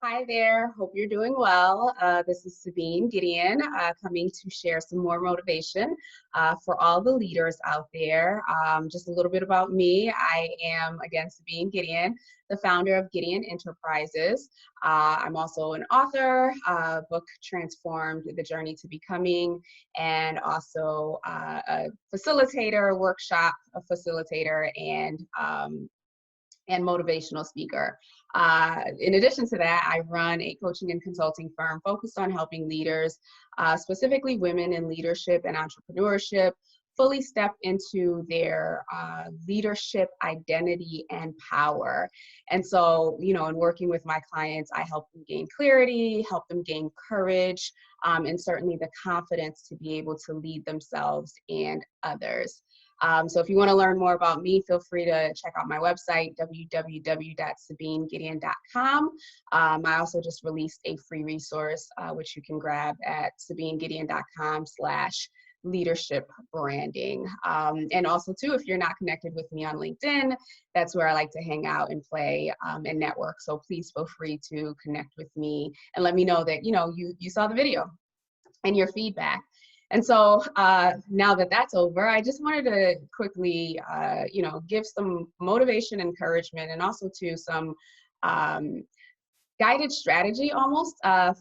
Hi there, hope you're doing well. This is Sabine Gideon coming to share some more motivation for all the leaders out there. Just a little bit about me. I am, again, Sabine Gideon, the founder of Gideon Enterprises. I'm also an author, book Transformed: The Journey to Becoming, and also a facilitator, workshop a facilitator, and motivational speaker. In addition to that, I run a coaching and consulting firm focused on helping leaders, specifically women in leadership and entrepreneurship, fully step into their leadership identity and power. And so, in working with my clients, I help them gain clarity, help them gain courage, and certainly the confidence to be able to lead themselves and others. So if you want to learn more about me, feel free to check out my website, www.sabinegideon.com. I also just released a free resource, which you can grab at sabinegideon.com/leadership branding. And also too, if you're not connected with me on LinkedIn, that's where I like to hang out and play and network. So please feel free to connect with me and let me know that, you saw the video and your feedback. And so now that that's over, I just wanted to quickly, give some motivation, encouragement, and also to some guided strategy almost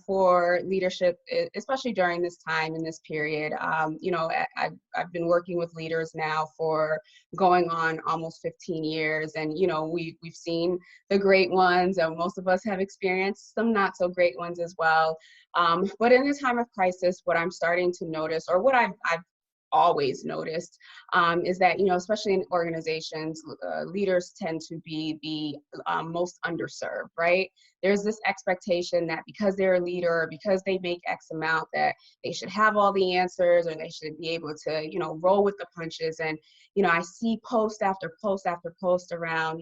for leadership, especially during this time in this period. I've been working with leaders now for going on almost 15 years. And, we've seen the great ones, and most of us have experienced some not so great ones as well. But in the time of crisis, what I'm starting to notice, or what I've always noticed, is that, especially in organizations, leaders tend to be the most underserved, right? There's this expectation that because they're a leader, or because they make X amount, that they should have all the answers, or they should be able to, roll with the punches. And, I see post after post after post around,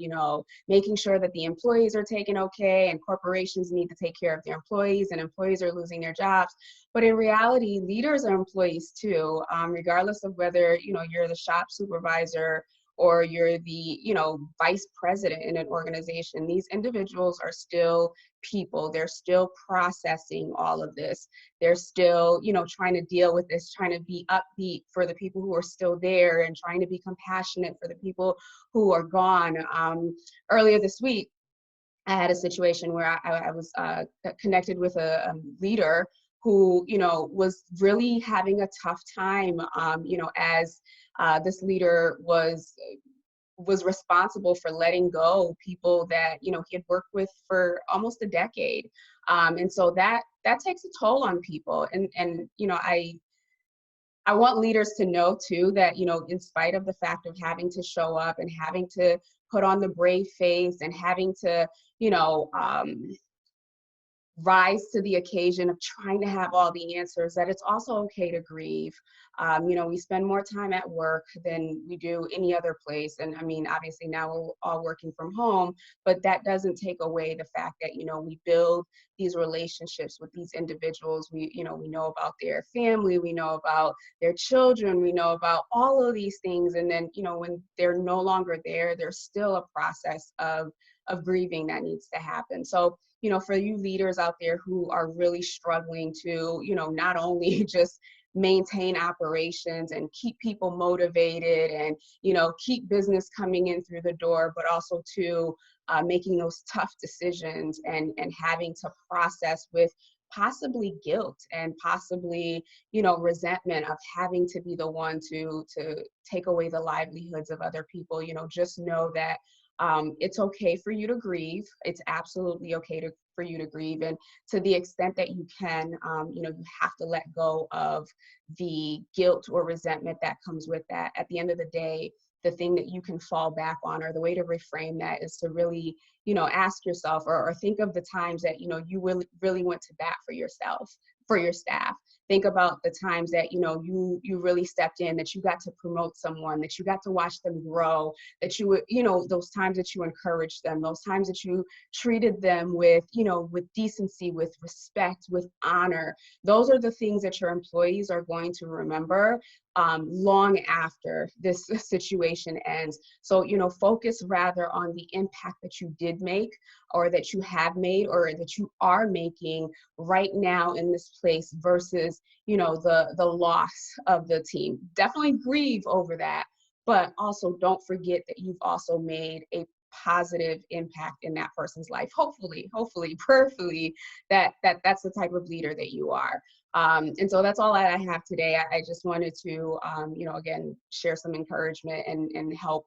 making sure that the employees are taken okay, and corporations need to take care of their employees, and employees are losing their jobs. But in reality, leaders are employees too, regardless of whether, you're the shop supervisor or you're the, vice president in an organization. These individuals are still people. They're still processing all of this. They're still, trying to deal with this, trying to be upbeat for the people who are still there, and trying to be compassionate for the people who are gone. Earlier this week, I had a situation where I was connected with a leader who, was really having a tough time, as this leader was responsible for letting go people that, he had worked with for almost a decade. And so that takes a toll on people. And I want leaders to know too that, in spite of the fact of having to show up and having to put on the brave face and having to, rise to the occasion of trying to have all the answers, that it's also okay to grieve. We spend more time at work than we do any other place. And I mean, obviously now we're all working from home, but that doesn't take away the fact that, we build these relationships with these individuals. We know about their family, we know about their children, we know about all of these things. And then, when they're no longer there, there's still a process of grieving that needs to happen. So, for you leaders out there who are really struggling to, not only just maintain operations and keep people motivated and, keep business coming in through the door, but also to making those tough decisions and having to process with possibly guilt and possibly, resentment of having to be the one to take away the livelihoods of other people. Just know that it's okay for you to grieve. It's absolutely okay for you to grieve. And to the extent that you can, you have to let go of the guilt or resentment that comes with that. At the end of the day, the thing that you can fall back on, or the way to reframe that, is to really, ask yourself, or think of the times that, you really went to bat for yourself, for your staff. Think about the times that, you know, you really stepped in, that you got to promote someone, that you got to watch them grow, that you would, you know, those times that you encouraged them, those times that you treated them with, you know, with decency, with respect, with honor. Those are the things that your employees are going to remember long after this situation ends. So, you know, focus rather on the impact that you did make, or that you have made, or that you are making right now in this place, versus, you know, the loss of the team. Definitely grieve over that, but also don't forget that you've also made a positive impact in that person's life. Hopefully, prayerfully, that's the type of leader that you are. And so that's all I have today. I just wanted to, you know, again, share some encouragement and help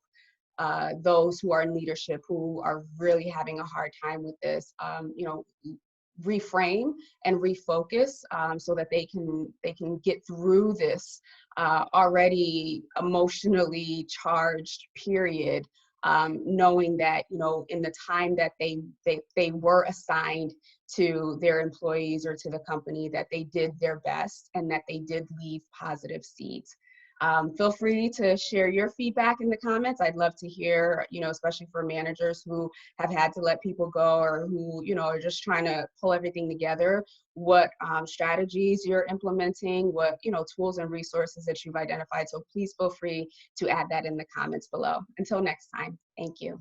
those who are in leadership who are really having a hard time with this, you know, reframe and refocus, so that they can get through this already emotionally charged period, knowing that, you know, in the time that they were assigned to their employees or to the company, that they did their best and that they did leave positive seeds. Feel free to share your feedback in the comments. I'd love to hear, you know, especially for managers who have had to let people go, or who, you know, are just trying to pull everything together, what strategies you're implementing, what, you know, tools and resources that you've identified. So please feel free to add that in the comments below. Until next time, thank you.